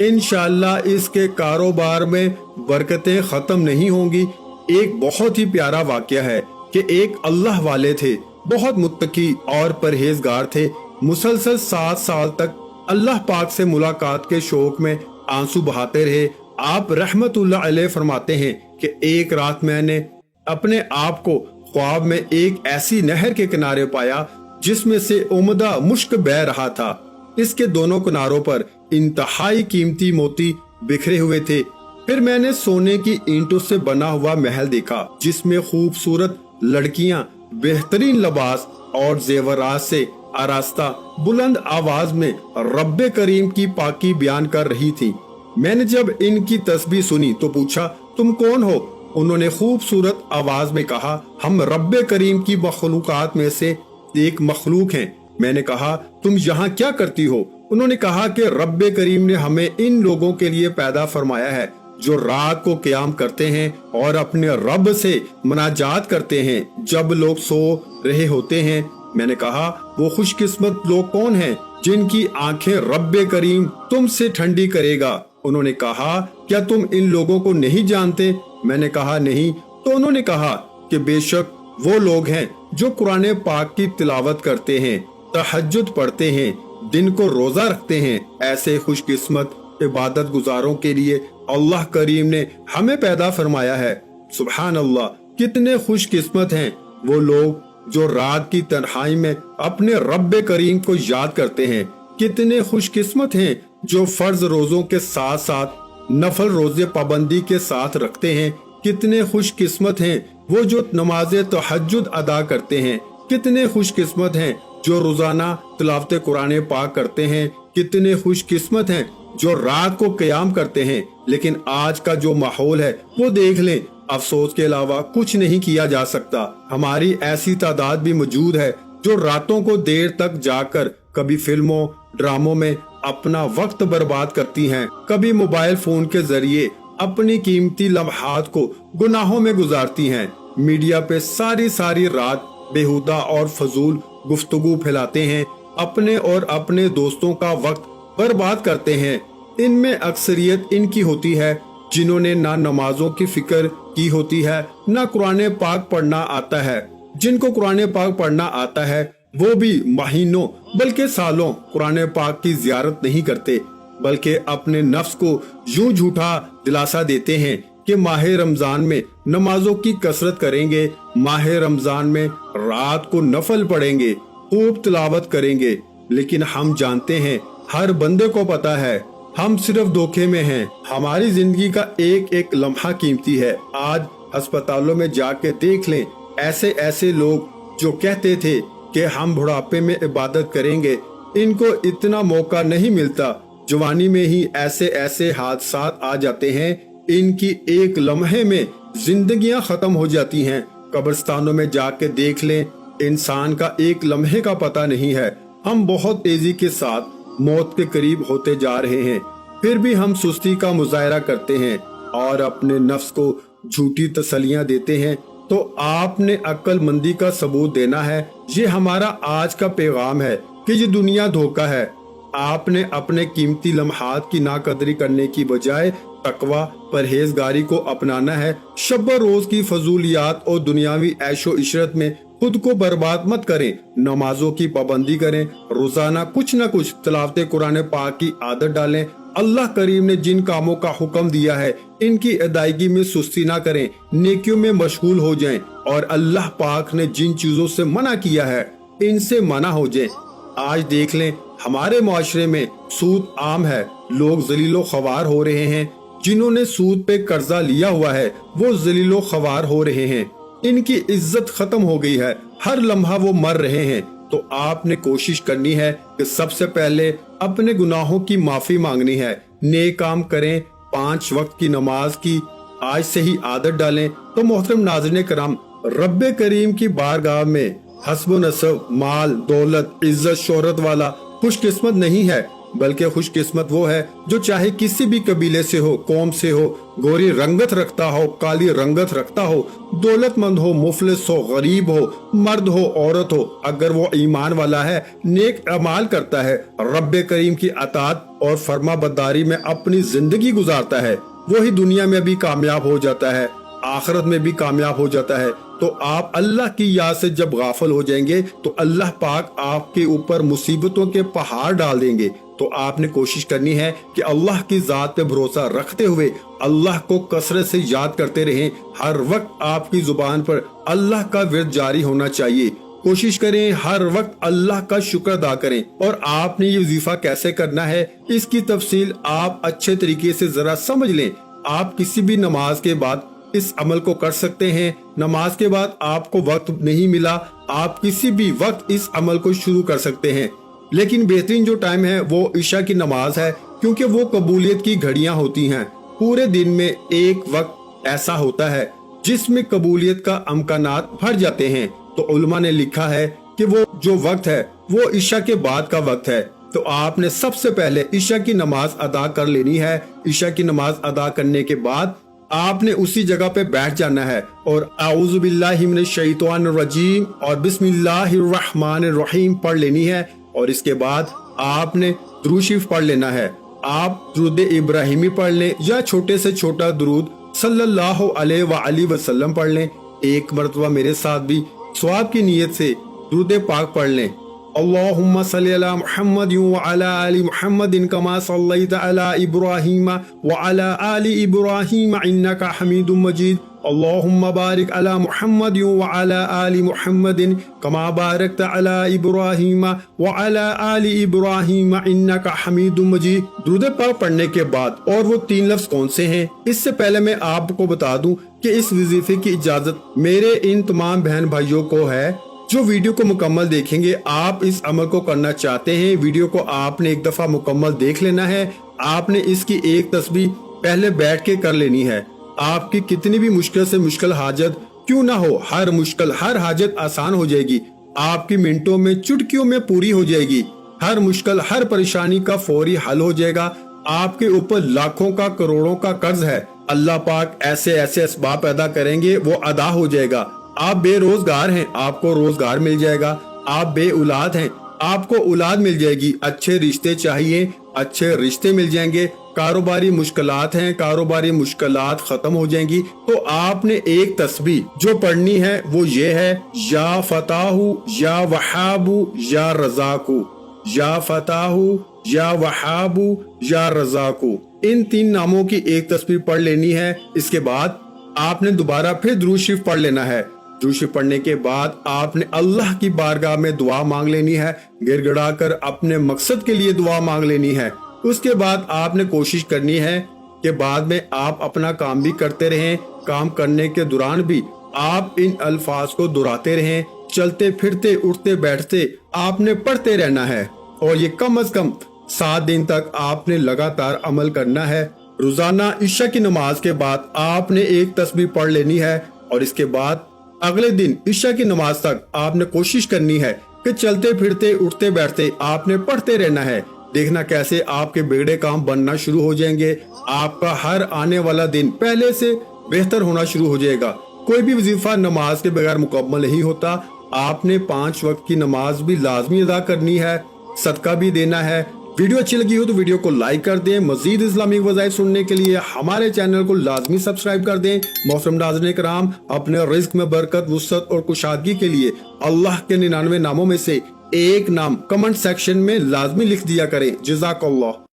انشاءاللہ اس کے کاروبار میں برکتیں ختم نہیں ہوں گی۔ ایک بہت ہی پیارا واقعہ ہے کہ ایک اللہ والے تھے، بہت متقی اور پرہیزگار تھے، مسلسل 7 سال تک اللہ پاک سے ملاقات کے شوق میں آنسو بہاتے رہے۔ آپ رحمت اللہ علیہ فرماتے ہیں کہ ایک رات میں نے اپنے آپ کو خواب میں ایک ایسی نہر کے کنارے پایا جس میں سے عمدہ مشک بہہ رہا تھا۔ اس کے دونوں کناروں پر انتہائی قیمتی موتی بکھرے ہوئے تھے۔ پھر میں نے سونے کی اینٹوں سے بنا ہوا محل دیکھا جس میں خوبصورت لڑکیاں بہترین لباس اور زیورات سے آراستہ بلند آواز میں رب کریم کی پاکی بیان کر رہی تھی۔ میں نے جب ان کی تسبیح سنی تو پوچھا، تم کون ہو؟ انہوں نے خوبصورت آواز میں کہا، ہم رب کریم کی مخلوقات میں سے ایک مخلوق ہیں۔ میں نے کہا، تم یہاں کیا کرتی ہو؟ انہوں نے کہا کہ رب کریم نے ہمیں ان لوگوں کے لیے پیدا فرمایا ہے جو رات کو قیام کرتے ہیں اور اپنے رب سے مناجات کرتے ہیں جب لوگ سو رہے ہوتے ہیں۔ میں نے کہا، وہ خوش قسمت لوگ کون ہیں جن کی آنکھیں رب کریم تم سے ٹھنڈی کرے گا؟ انہوں نے کہا، کیا تم ان لوگوں کو نہیں جانتے؟ میں نے کہا، نہیں۔ تو انہوں نے کہا کہ بے شک وہ لوگ ہیں جو قرآن پاک کی تلاوت کرتے ہیں، تہجد پڑھتے ہیں، دن کو روزہ رکھتے ہیں۔ ایسے خوش قسمت عبادت گزاروں کے لیے اللہ کریم نے ہمیں پیدا فرمایا ہے۔ سبحان اللہ، کتنے خوش قسمت ہیں وہ لوگ جو رات کی تنہائی میں اپنے رب کریم کو یاد کرتے ہیں۔ کتنے خوش قسمت ہیں جو فرض روزوں کے ساتھ ساتھ نفل روزے پابندی کے ساتھ رکھتے ہیں۔ کتنے خوش قسمت ہیں وہ جو نماز تہجد ادا کرتے ہیں۔ کتنے خوش قسمت ہیں جو روزانہ تلاوت قرآن پاک کرتے ہیں۔ کتنے خوش قسمت ہیں جو رات کو قیام کرتے ہیں۔ لیکن آج کا جو ماحول ہے وہ دیکھ لیں، افسوس کے علاوہ کچھ نہیں کیا جا سکتا۔ ہماری ایسی تعداد بھی موجود ہے جو راتوں کو دیر تک جا کر کبھی فلموں ڈراموں میں اپنا وقت برباد کرتی ہیں، کبھی موبائل فون کے ذریعے اپنی قیمتی لمحات کو گناہوں میں گزارتی ہیں، میڈیا پہ ساری رات بےہودہ اور فضول گفتگو پھیلاتے ہیں، اپنے اور اپنے دوستوں کا وقت برباد کرتے ہیں۔ ان میں اکثریت ان کی ہوتی ہے جنہوں نے نہ نمازوں کی فکر کی ہوتی ہے، نہ قرآن پاک پڑھنا آتا ہے۔ جن کو قرآن پاک پڑھنا آتا ہے وہ بھی مہینوں بلکہ سالوں قرآن پاک کی زیارت نہیں کرتے، بلکہ اپنے نفس کو یوں جھوٹا دلاسا دیتے ہیں کہ ماہ رمضان میں نمازوں کی کثرت کریں گے، ماہ رمضان میں رات کو نفل پڑھیں گے، خوب تلاوت کریں گے۔ لیکن ہم جانتے ہیں، ہر بندے کو پتا ہے، ہم صرف دھوکے میں ہیں۔ ہماری زندگی کا ایک ایک لمحہ قیمتی ہے۔ آج ہسپتالوں میں جا کے دیکھ لیں، ایسے لوگ جو کہتے تھے کہ ہم بڑھاپے میں عبادت کریں گے، ان کو اتنا موقع نہیں ملتا۔ جوانی میں ہی ایسے حادثات آ جاتے ہیں، ان کی ایک لمحے میں زندگیاں ختم ہو جاتی ہیں۔ قبرستانوں میں جا کے دیکھ لیں، انسان کا ایک لمحے کا پتہ نہیں ہے۔ ہم بہت تیزی کے ساتھ موت کے قریب ہوتے جا رہے ہیں، پھر بھی ہم سستی کا مظاہرہ کرتے ہیں اور اپنے نفس کو جھوٹی تسلیاں دیتے ہیں۔ تو آپ نے عقل مندی کا ثبوت دینا ہے۔ یہ ہمارا آج کا پیغام ہے کہ یہ دنیا دھوکہ ہے۔ آپ نے اپنے قیمتی لمحات کی ناقدری کرنے کی بجائے تقوی پرہیزگاری کو اپنانا ہے۔ شب و روز کی فضولیات اور دنیاوی عیش و عشرت میں خود کو برباد مت کریں، نمازوں کی پابندی کریں، روزانہ کچھ نہ کچھ تلاوت قرآن پاک کی عادت ڈالیں۔ اللہ کریم نے جن کاموں کا حکم دیا ہے ان کی ادائیگی میں سستی نہ کریں، نیکیوں میں مشغول ہو جائیں، اور اللہ پاک نے جن چیزوں سے منع کیا ہے ان سے منع ہو جائیں۔ آج دیکھ لیں، ہمارے معاشرے میں سود عام ہے، لوگ ذلیل و خوار ہو رہے ہیں۔ جنہوں نے سود پہ قرضہ لیا ہوا ہے وہ ذلیل و خوار ہو رہے ہیں، ان کی عزت ختم ہو گئی ہے، ہر لمحہ وہ مر رہے ہیں۔ تو آپ نے کوشش کرنی ہے کہ سب سے پہلے اپنے گناہوں کی معافی مانگنی ہے، نیک کام کریں، 5 وقت کی نماز کی آج سے ہی عادت ڈالیں۔ تو محترم ناظرین کرام، رب کریم کی بارگاہ میں حسب و نسب، مال، دولت، عزت، شہرت والا خوش قسمت نہیں ہے، بلکہ خوش قسمت وہ ہے جو چاہے کسی بھی قبیلے سے ہو، قوم سے ہو، گوری رنگت رکھتا ہو، کالی رنگت رکھتا ہو، دولت مند ہو، مفلس ہو، غریب ہو، مرد ہو، عورت ہو، اگر وہ ایمان والا ہے، نیک اعمال کرتا ہے، رب کریم کی اطاعت اور فرما برداری میں اپنی زندگی گزارتا ہے، وہی دنیا میں بھی کامیاب ہو جاتا ہے، آخرت میں بھی کامیاب ہو جاتا ہے۔ تو آپ اللہ کی یاد سے جب غافل ہو جائیں گے تو اللہ پاک آپ کے اوپر مصیبتوں کے پہاڑ ڈال دیں گے۔ تو آپ نے کوشش کرنی ہے کہ اللہ کی ذات پہ بھروسہ رکھتے ہوئے اللہ کو کثرت سے یاد کرتے رہیں۔ ہر وقت آپ کی زبان پر اللہ کا ورد جاری ہونا چاہیے۔ کوشش کریں ہر وقت اللہ کا شکر ادا کریں۔ اور آپ نے یہ وظیفہ کیسے کرنا ہے، اس کی تفصیل آپ اچھے طریقے سے ذرا سمجھ لیں۔ آپ کسی بھی نماز کے بعد اس عمل کو کر سکتے ہیں۔ نماز کے بعد آپ کو وقت نہیں ملا، آپ کسی بھی وقت اس عمل کو شروع کر سکتے ہیں، لیکن بہترین جو ٹائم ہے وہ عشاء کی نماز ہے، کیونکہ وہ قبولیت کی گھڑیاں ہوتی ہیں۔ پورے دن میں ایک وقت ایسا ہوتا ہے جس میں قبولیت کا امکانات بڑھ جاتے ہیں۔ تو علماء نے لکھا ہے کہ وہ جو وقت ہے وہ عشاء کے بعد کا وقت ہے۔ تو آپ نے سب سے پہلے عشاء کی نماز ادا کر لینی ہے۔ عشاء کی نماز ادا کرنے کے بعد آپ نے اسی جگہ پہ بیٹھ جانا ہے اور اعوذ باللہ من الشیطان الرجیم اور بسم اللہ الرحمن الرحیم پڑھ لینی ہے، اور اس کے بعد آپ نے درود شریف پڑھ لینا ہے۔ آپ درود ابراہیمی پڑھ لیں یا چھوٹے سے چھوٹا درود صلی اللہ علیہ وآلہ وسلم پڑھ لیں۔ ایک مرتبہ میرے ساتھ بھی ثواب کی نیت سے درود پاک پڑھ لیں۔ اللہم صلی علی محمد وعلی آل محمد کما صلیت علی ابراہیم وعلی آل ابراہیم انک حمید مجید۔ اللہم بارک علی محمد وعلی آل محمد کما بارکت علی ابراہیم وعلی آل ابراہیم انک حمید مجید۔ درود پاک پڑھنے کے بعد اور وہ 3 لفظ کون سے ہیں، اس سے پہلے میں آپ کو بتا دوں کہ اس وظیفے کی اجازت میرے ان تمام بہن بھائیوں کو ہے جو ویڈیو کو مکمل دیکھیں گے۔ آپ اس عمل کو کرنا چاہتے ہیں، ویڈیو کو آپ نے ایک دفعہ مکمل دیکھ لینا ہے۔ آپ نے اس کی ایک تسبیح پہلے بیٹھ کے کر لینی ہے۔ آپ کی کتنی بھی مشکل سے مشکل حاجت کیوں نہ ہو، ہر حاجت آسان ہو جائے گی، آپ کی منٹوں میں چٹکیوں میں پوری ہو جائے گی۔ ہر مشکل، ہر پریشانی کا فوری حل ہو جائے گا۔ آپ کے اوپر لاکھوں کا، کروڑوں کا قرض ہے، اللہ پاک ایسے ایسے اسباب پیدا کریں گے، وہ ادا ہو جائے گا۔ آپ بے روزگار ہیں، آپ کو روزگار مل جائے گا۔ آپ بے اولاد ہیں، آپ کو اولاد مل جائے گی۔ اچھے رشتے چاہیے، اچھے رشتے مل جائیں گے۔ کاروباری مشکلات ہیں، کاروباری مشکلات ختم ہو جائیں گی۔ تو آپ نے ایک تسبیح جو پڑھنی ہے وہ یہ ہے، یا فتاح یا وہاب یا رزاق، یا فتاح یا وہاب یا رزاق، ان 3 ناموں کی ایک تسبیح پڑھ لینی ہے۔ اس کے بعد آپ نے دوبارہ پھر درود شریف پڑھ لینا ہے۔ درود شریف پڑھنے کے بعد آپ نے اللہ کی بارگاہ میں دعا مانگ لینی ہے، گر گڑا کر اپنے مقصد کے لیے دعا مانگ لینی ہے۔ اس کے بعد آپ نے کوشش کرنی ہے کہ بعد میں آپ اپنا کام بھی کرتے رہیں، کام کرنے کے دوران بھی آپ ان الفاظ کو دہراتے رہیں، چلتے پھرتے اٹھتے بیٹھتے آپ نے پڑھتے رہنا ہے، اور یہ کم از کم 7 دن تک آپ نے لگاتار عمل کرنا ہے۔ روزانہ عشاء کی نماز کے بعد آپ نے ایک تسبیح پڑھ لینی ہے، اور اس کے بعد اگلے دن عشاء کی نماز تک آپ نے کوشش کرنی ہے کہ چلتے پھرتے اٹھتے بیٹھتے آپ نے پڑھتے رہنا ہے۔ دیکھنا کیسے آپ کے بگڑے کام بننا شروع ہو جائیں گے، آپ کا ہر آنے والا دن پہلے سے بہتر ہونا شروع ہو جائے گا۔ کوئی بھی وظیفہ نماز کے بغیر مکمل نہیں ہوتا۔ آپ نے 5 وقت کی نماز بھی لازمی ادا کرنی ہے، صدقہ بھی دینا ہے۔ ویڈیو اچھی لگی ہو تو ویڈیو کو لائک کر دیں۔ مزید اسلامی وظائف سننے کے لیے ہمارے چینل کو لازمی سبسکرائب کر دیں۔ محترم ناظرین کرام، اپنے رزق میں برکت، وسعت اور کشادگی کے لیے اللہ کے 99 ناموں میں سے ایک نام کمنٹ سیکشن میں لازمی لکھ دیا کریں۔ جزاک اللہ۔